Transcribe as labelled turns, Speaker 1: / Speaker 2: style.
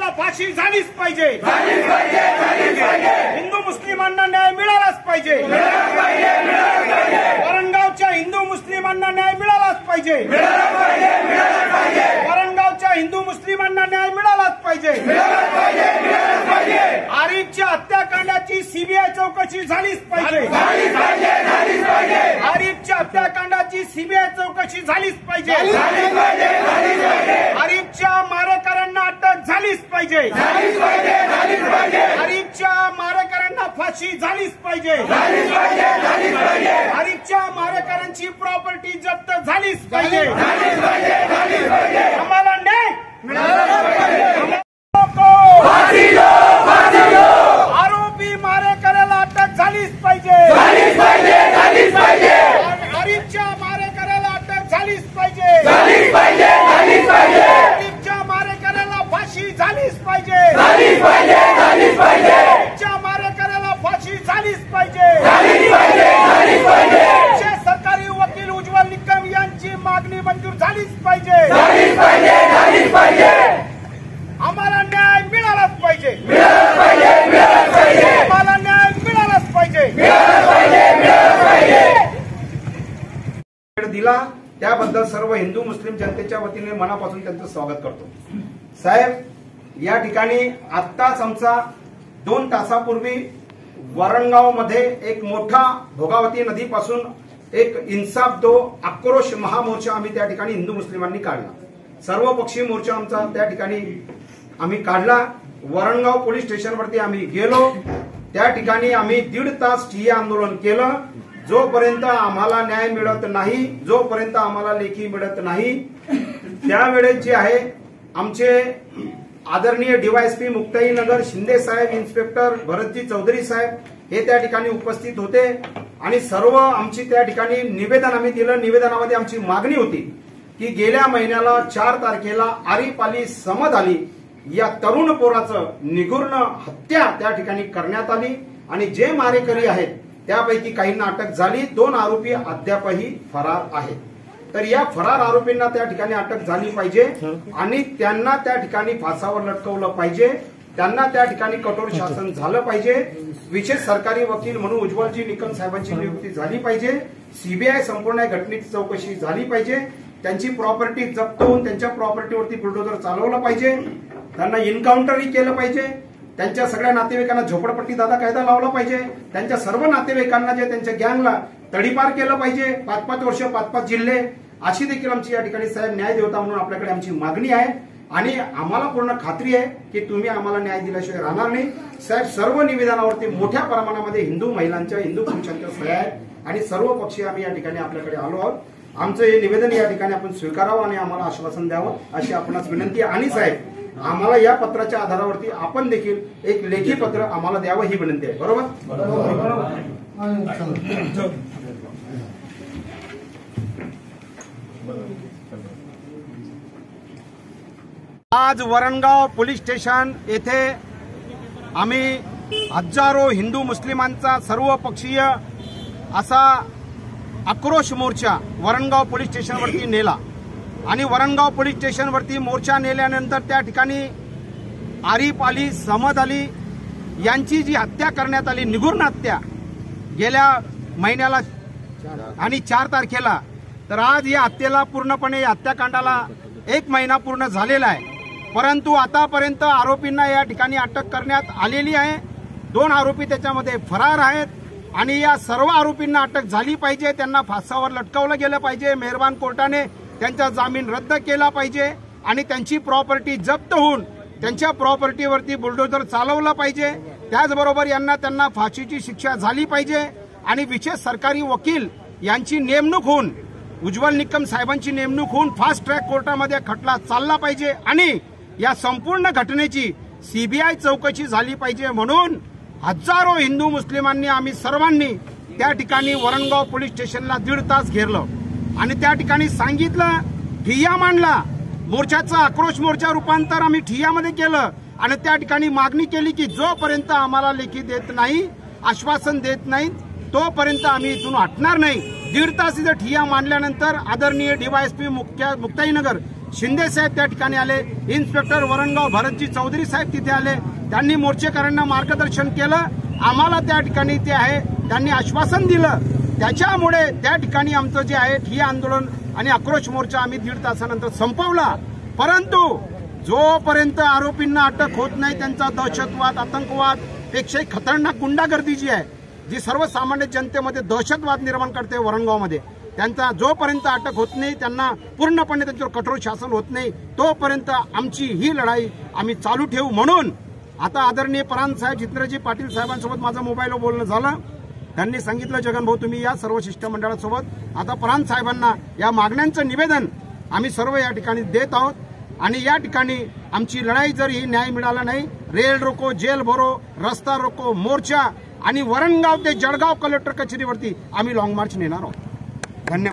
Speaker 1: आरोपीला फाशी झालीच पाहिजे, हिंदू मुस्लिमांना न्याय मिळालाच पाहिजे, वरणगावच्या हिंदू मुस्लिमांना न्याय मिळालाच पाहिजे, वरणगावच्या हिंदू मुस्लिमांना न्याय मिळालाच पाहिजे। आरिफच्या हत्याकांडाची सीबीआय चौकशी झालीच पाहिजे, आरिफच्या हत्याकांडाची सीबीआय चौकशी झालीच पाहिजे, आरिफच्या मारेकऱ्यांना अटक झालीच पाहिजे, आरिफच्या मारेकऱ्यांना फाशी झालीच पाहिजे, आरिफच्या मारेकऱ्यांची प्रॉपर्टी जप्त झालीच पाहिजे। आम्हाला न्याय आरोपी मारेकऱ्याला अटक झालीच पाहिजे, आरिफच्या मारेकऱ्याला अटक झालीच पाहिजे, आरिफच्या मारेकऱ्याला फाशी झालीच पाहिजे, आरिफच्या मारेकऱ्याला फाशी झालीच पाहिजे। सरकारी वकील उज्ज्वल निकम यांची मागणी मंजूर झालीच पाहिजे, आम्हाला न्याय मिळालाच पाहिजे, आम्हाला न्याय मिळालाच पाहिजे।
Speaker 2: दिला त्याबद्दल सर्व हिंदू मुस्लिम जनतेच्या वतीने मनापासून त्यांचं स्वागत करतो। साहेब, या ठिकाणी आत्ताच आमचा 2 तासापूर्वी वरणगाव मध्ये एक मोठा भोगावती नदीपासून एक इन्साफ दो आक्रोश महामोर्चा आम्ही त्या ठिकाणी हिंदू मुस्लिमांनी काढला। सर्वपक्षीय मोर्चा आमचा त्या ठिकाणी आम्ही काढला। वरणगाव पोलीस स्टेशनवरती आम्ही गेलो, त्या ठिकाणी आम्ही 1.5 तास ठिय्या आंदोलन केलं। जोपर्यंत आम्हाला न्याय मिळत नाही, जोपर्यंत आम्हाला लेखी मिळत नाही, त्यावेळेस जे आहे आमचे आदरणीय डीवायएसपी मुक्ताईनगर शिंदे साहेब, इन्स्पेक्टर भरतजी चौधरी साहेब हे त्या ठिकाणी उपस्थित होते आणि सर्व आमची त्या ठिकाणी निवेदन आम्ही दिलं। निवेदनामध्ये आमची मागणी होती की गेल्या महिन्याला 4 तारखेला आरिफ अली समद अली या तरुण पोराचं निगूर्ण हत्या त्या ठिकाणी करण्यात आली आणि जे मारेकरी आहेत त्यापैकी काहींना अटक झाली। 2 आरोपी अद्यापही फरार आहेत। तर या फरार आरोपींना त्या ठिकाणी अटक झाली पाहिजे आणि त्यांना त्या ठिकाणी फासावर लटकवलं पाहिजे, त्यांना त्या ठिकाणी कठोर शासन झालं पाहिजे। विशेष सरकारी वकील म्हणून उज्ज्वलजी निकम साहेबांची नियुक्ती झाली पाहिजे, सीबीआय संपूर्ण घटनेची चौकशी झाली पाहिजे, त्यांची प्रॉपर्टी जप्त होऊन त्यांच्या प्रॉपर्टीवरती बुलडोजर चालवलं पाहिजे, त्यांना एन्काउंटरही केलं पाहिजे, त्यांच्या सगळ्या नातेवाईकांना झोपडपट्टी दादा कायदा लावला पाहिजे, त्यांच्या सर्व नातेवाईकांना जे त्यांच्या गँगला तडीपार केलं पाहिजे। 5-5 वर्ष 5-5 जिल्हे अशी देखील आमची या ठिकाणी साहेब न्याय देवता म्हणून आपल्याकडे आमची मागणी आहे आणि आम्हाला पूर्ण खात्री आहे की तुम्ही आम्हाला न्याय दिल्याशिवाय राहणार नाही। साहेब, सर्व निवेदनावरती मोठ्या प्रमाणामध्ये हिंदू महिलांच्या, हिंदू पुरुषांच्या सह्या आहेत आणि सर्व पक्षी आम्ही या ठिकाणी आपल्याकडे आलो आहोत। आमचं हे निवेदन या ठिकाणी आपण स्वीकारावं आणि आम्हाला आश्वासन द्यावं अशी आपणास विनंती आहे आणि साहेब आम्हाला या पत्राच्या आधारावरती आपण देखील एक लेखी पत्र आम्हाला द्यावं ही विनंती आहे। बरोबर?
Speaker 1: आज वरणगाव पोलीस स्टेशन येथे आम्ही हजारो हिंदू मुस्लिमांचा सर्वपक्षीय असा आक्रोश मोर्चा वरणगाव पोलीस स्टेशनवरती नेला आणि वरणगाव पोलीस स्टेशनवरती मोर्चा नेल्यानंतर त्या ठिकाणी आरिफ अली समद अली यांची जी हत्या करण्यात आली, निगूर्ण हत्या गेल्या महिन्याला आणि 4 तारखेला, तर आज या हत्येला पूर्णपणे या हत्याकांडाला 1 महिना पूर्ण झालेला आहे। परंतु आतापर्यंत आरोपींना या ठिकाणी अटक करण्यात आलेली आहे। 2 आरोपी त्याच्यामध्ये फरार आहेत आणि या सर्व आरोपींना अटक झाली पाहिजे, त्यांना फासावर लटकवलं गेलं पाहिजे। मेहरबान कोर्टाने त्यांचा जामीन रद्द केला पाहिजे आणि त्यांची प्रॉपर्टी जप्त होऊन त्यांच्या प्रॉपर्टीवरती बुलडोजर चालवलं पाहिजे। त्याचबरोबर त्यांना फाशीची शिक्षा झाली पाहिजे आणि विशेष सरकारी वकील यांची नेमणूक होऊन, उज्ज्वल निकम साहेबांची नेमणूक होऊन फास्ट ट्रॅक कोर्टामध्ये खटला चालला पाहिजे आणि या संपूर्ण घटनेची सीबीआय चौकशी झाली पाहिजे। म्हणून हजारो हिंदू मुस्लिमांनी आम्ही सर्वांनी त्या ठिकाणी वरणगाव पोलीस स्टेशनला 1.5 तास घेरलं आणि त्या ठिकाणी सांगितलं, ठिय्या मांडला, मोर्चाचा आक्रोश मोर्चा रूपांतर आम्ही ठिय्यामध्ये केलं आणि त्या ठिकाणी मागणी केली की जोपर्यंत आम्हाला लेखी देत नाही, आश्वासन देत नाही, तोपर्यंत आम्ही इथून हटणार नाही। 1.5 तास इथं ठिय्या मांडल्यानंतर आदरणीय डीवायएसपी मुक्ताईनगर शिंदे साहेब त्या ठिकाणी आले, इन्स्पेक्टर वरणगाव भरतजी चौधरी साहेब तिथे आले, त्यांनी मोर्चेकऱ्यांना मार्गदर्शन केलं. आम्हाला त्या ठिकाणी ते आहे त्यांनी आश्वासन दिलं. त्याच्यामुळे त्या ठिकाणी आमचं जे आहे ठिय्या आंदोलन आणि आक्रोश मोर्चा आम्ही 1.5 तासानंतर संपवला. परंतु जोपर्यंत आरोपींना अटक होत नाही, त्यांचा दहशतवाद आतंकवाद पेक्षाही खतरनाक गुंडागर्दी जी आहे, जी सर्वसामान्य जनतेमध्ये दहशतवाद निर्माण करते वरणगावमध्ये, त्यांचा जोपर्यंत अटक होत नाही, त्यांना पूर्णपणे त्यांच्यावर कठोर शासन होत नाही, तोपर्यंत आमची ही लढाई आम्ही चालू ठेवू. म्हणून आता आदरणीय परांजपे साहेब, जितेंद्रजी पाटील साहेबांसोबत माझं मोबाईलवर बोलणं झालं. त्यांनी सांगितलं, जगन भाऊ तुम्ही या सर्व शिष्टमंडळासोबत. आता परांजपे साहेबांना या मागण्यांचं निवेदन आम्ही सर्व या ठिकाणी देत आहोत. आणि या ठिकाणी आमची लढाई जर ही न्याय मिळाला नाही, रेल रोको, जेल भरो, रस्ता रोको मोर्चा आणि वरणगाव ते जळगाव कलेक्टर कचेरीवरती आम्ही लॉंग मार्च नेणार आहोत. धन्यवाद.